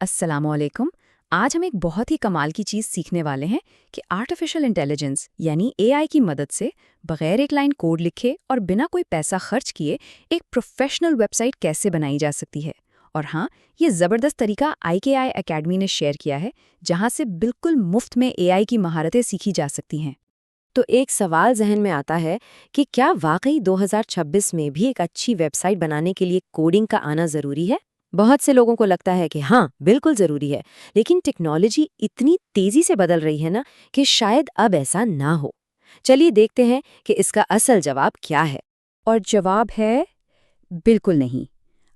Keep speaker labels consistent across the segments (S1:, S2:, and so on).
S1: अस्सलामुअलैकुम। आज हम एक बहुत ही कमाल की चीज़ सीखने वाले हैं कि आर्टिफिशियल इंटेलिजेंस यानी एआई की मदद से बगैर एक लाइन कोड लिखे और बिना कोई पैसा खर्च किए एक प्रोफेशनल वेबसाइट कैसे बनाई जा सकती है। और हाँ, ये ज़बरदस्त तरीका IKI एकेडमी ने शेयर किया है, जहाँ से बिल्कुल मुफ्त में एआई की महारतें सीखी जा सकती हैं।
S2: तो एक सवाल जहन में आता है कि क्या वाकई 2026 में भी एक अच्छी वेबसाइट बनाने के लिए कोडिंग का आना ज़रूरी है? बहुत से लोगों को लगता है कि हाँ, बिल्कुल ज़रूरी है, लेकिन टेक्नोलॉजी इतनी तेज़ी से बदल रही है ना कि शायद अब ऐसा ना हो। चलिए देखते हैं कि इसका असल जवाब क्या है।
S1: और जवाब है बिल्कुल नहीं।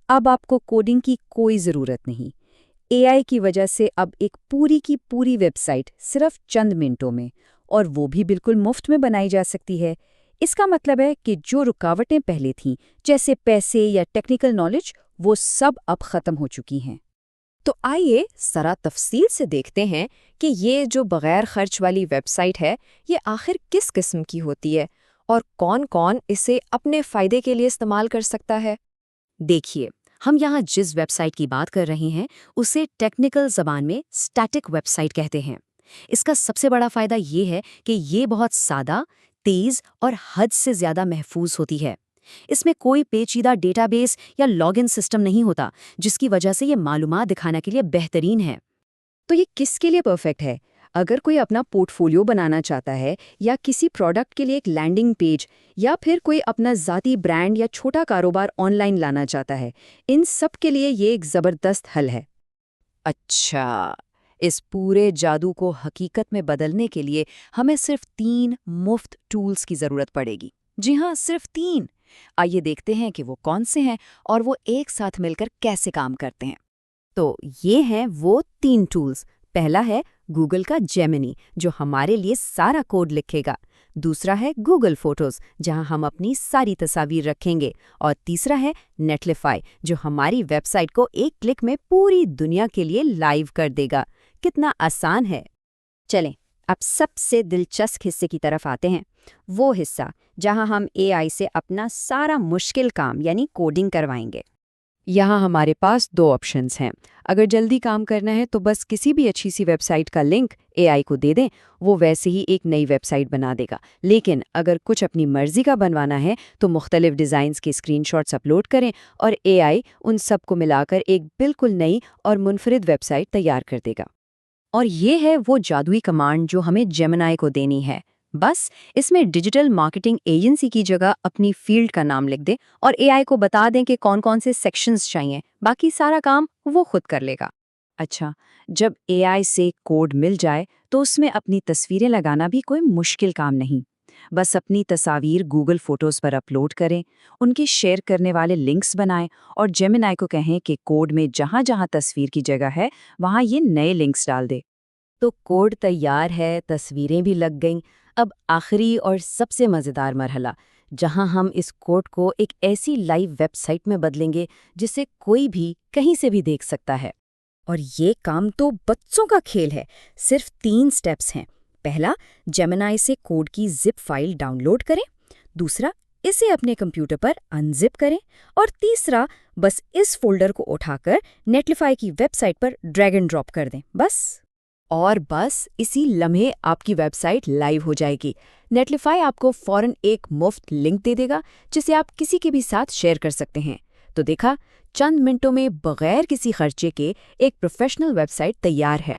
S1: अब आपको कोडिंग की कोई ज़रूरत नहीं। एआई की वजह से अब एक पूरी की पूरी वेबसाइट सिर्फ चंद मिनटों में, और वो भी बिल्कुल मुफ्त में बनाई जा सकती है। इसका मतलब है कि जो रुकावटें पहले थीं, जैसे पैसे या टेक्निकल नॉलेज, वो सब अब खत्म हो चुकी हैं।
S2: तो आइए जरा तफसील से देखते हैं कि ये जो बगैर खर्च वाली वेबसाइट है, ये आखिर किस किस्म की होती है और कौन-कौन इसे अपने फ़ायदे के लिए इस्तेमाल कर सकता है। देखिए, हम यहाँ जिस वेबसाइट की बात कर रहे हैं, उसे टेक्निकल ज़बान में स्टैटिक वेबसाइट कहते हैं। इसका सबसे बड़ा फ़ायदा ये है कि ये बहुत सादा, तेज़ और हद से ज़्यादा महफूज होती है। इसमें कोई पेचीदा डेटाबेस या लॉगिन सिस्टम नहीं होता, जिसकी वजह से ये मालूमात दिखाने के लिए बेहतरीन है।
S1: तो ये किसके लिए परफेक्ट है? अगर कोई अपना पोर्टफोलियो बनाना चाहता है, या किसी प्रोडक्ट के लिए एक लैंडिंग पेज, या फिर कोई अपना ज़ाती ब्रांड या छोटा कारोबार ऑनलाइन लाना चाहता है, इन सब के लिए ये एक ज़बरदस्त हल है।
S2: अच्छा, इस पूरे जादू को हकीकत में बदलने के लिए हमें सिर्फ 3 मुफ्त टूल्स की ज़रूरत पड़ेगी। जी हाँ, सिर्फ 3। आइए देखते हैं कि वो कौन से हैं और वो एक साथ मिलकर कैसे काम करते हैं। तो ये हैं वो 3 टूल्स। पहला है गूगल का जेमिनी, जो हमारे लिए सारा कोड लिखेगा। दूसरा है गूगल फोटोज, जहां हम अपनी सारी तस्वीर रखेंगे। और तीसरा है नेटलिफाई, जो हमारी वेबसाइट को एक क्लिक में पूरी दुनिया के लिए लाइव कर देगा। कितना आसान है। चलें, अब सबसे दिलचस्प हिस्से की तरफ आते हैं। वो हिस्सा जहां हम एआई से अपना सारा मुश्किल काम यानी कोडिंग करवाएंगे। यहाँ हमारे पास 2 ऑप्शंस हैं। अगर जल्दी काम करना है तो बस किसी भी अच्छी सी वेबसाइट का लिंक एआई को दे दें, वो वैसे ही एक नई वेबसाइट बना देगा। लेकिन अगर कुछ अपनी मर्जी का बनवाना है तो मुख्तलिफ डिज़ाइंस के स्क्रीनशॉट्स अपलोड करें और एआई उन सब को मिलाकर एक बिल्कुल नई और मुनफरिद वेबसाइट तैयार कर देगा। और ये है वो जादुई कमांड जो हमें जेमिनी को देनी है। बस इसमें डिजिटल मार्केटिंग एजेंसी की जगह अपनी फील्ड का नाम लिख दें और एआई को बता दें कि कौन-कौन से सेक्शंस चाहिए। बाकी सारा काम वो खुद कर लेगा। अच्छा, जब एआई से कोड मिल जाए तो उसमें अपनी तस्वीरें लगाना भी कोई मुश्किल काम नहीं। बस अपनी तस्वीर गूगल फोटोज़ पर अपलोड करें, उनके शेयर करने वाले लिंक्स बनाएं और जेमिनी को कहें कि कोड में जहां-जहां तस्वीर की जगह है, वहां ये नए लिंक्स डाल दे। तो कोड तैयार है, तस्वीरें भी लग गईं। अब आखिरी और सबसे मज़ेदार मरहला, जहां हम इस कोड को एक ऐसी लाइव वेबसाइट में बदलेंगे जिसे कोई भी कहीं से भी देख सकता है।
S1: और ये काम तो बच्चों का खेल है। सिर्फ 3 स्टेप्स हैं। पहला, जेमिनी से कोड की जिप फाइल डाउनलोड करें। दूसरा, इसे अपने कंप्यूटर पर अनजिप करें। और तीसरा, बस इस फोल्डर को उठाकर नेटलिफाई की वेबसाइट पर ड्रैग एंड ड्रॉप कर दें। बस।
S2: और बस इसी लम्हे आपकी वेबसाइट लाइव हो जाएगी। नेटलिफाई आपको फौरन एक मुफ्त लिंक दे देगा, जिसे आप किसी के भी साथ शेयर कर सकते हैं। तो देखा, चंद मिनटों में बगैर किसी खर्चे के एक प्रोफेशनल वेबसाइट तैयार है।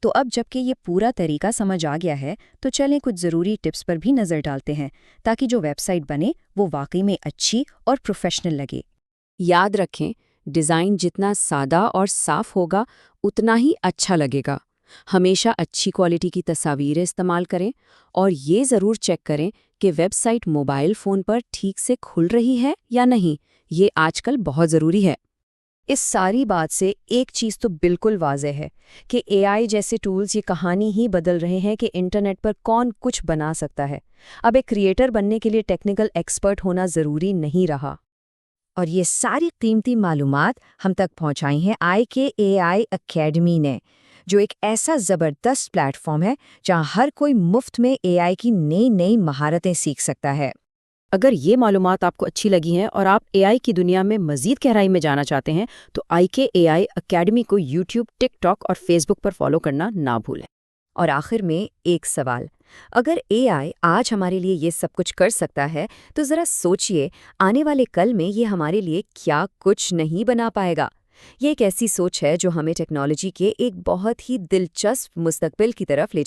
S1: तो अब जबकि ये पूरा तरीका समझ आ गया है, तो चलें कुछ ज़रूरी टिप्स पर भी नज़र डालते हैं, ताकि जो वेबसाइट बने वो वाकई में अच्छी और प्रोफेशनल लगे।
S2: याद रखें, डिज़ाइन जितना सादा और साफ होगा, उतना ही अच्छा लगेगा। हमेशा अच्छी क्वालिटी की तस्वीरें इस्तेमाल करें और ये ज़रूर चेक करें कि वेबसाइट मोबाइल फ़ोन पर ठीक से खुल रही है या नहीं। ये आजकल बहुत ज़रूरी है।
S1: इस सारी बात से एक चीज़ तो बिल्कुल वाज़ेह है कि एआई जैसे टूल्स ये कहानी ही बदल रहे हैं कि इंटरनेट पर कौन कुछ बना सकता है। अब एक क्रिएटर बनने के लिए टेक्निकल एक्सपर्ट होना ज़रूरी नहीं रहा।
S2: और ये सारी कीमती मालूमात हम तक पहुंचाई हैं IKAI एकेडमी ने, जो एक ऐसा ज़बरदस्त प्लेटफॉर्म है जहां हर कोई मुफ्त में एआई की नई नई महारतें सीख सकता है।
S3: अगर ये मालूमात आपको अच्छी लगी हैं और आप एआई की दुनिया में मज़ीद गहराई में जाना चाहते हैं तो IKAI अकेडमी को यूट्यूब, टिकटॉक और फेसबुक पर फॉलो करना ना भूलें।
S2: और आखिर में एक सवाल, अगर AI आज हमारे लिए ये सब कुछ कर सकता है तो ज़रा सोचिए आने वाले कल में ये हमारे लिए क्या कुछ नहीं बना पाएगा। ये एक ऐसी सोच है जो हमें टेक्नोलॉजी के एक बहुत ही दिलचस्प मुस्तकबिल की तरफ ले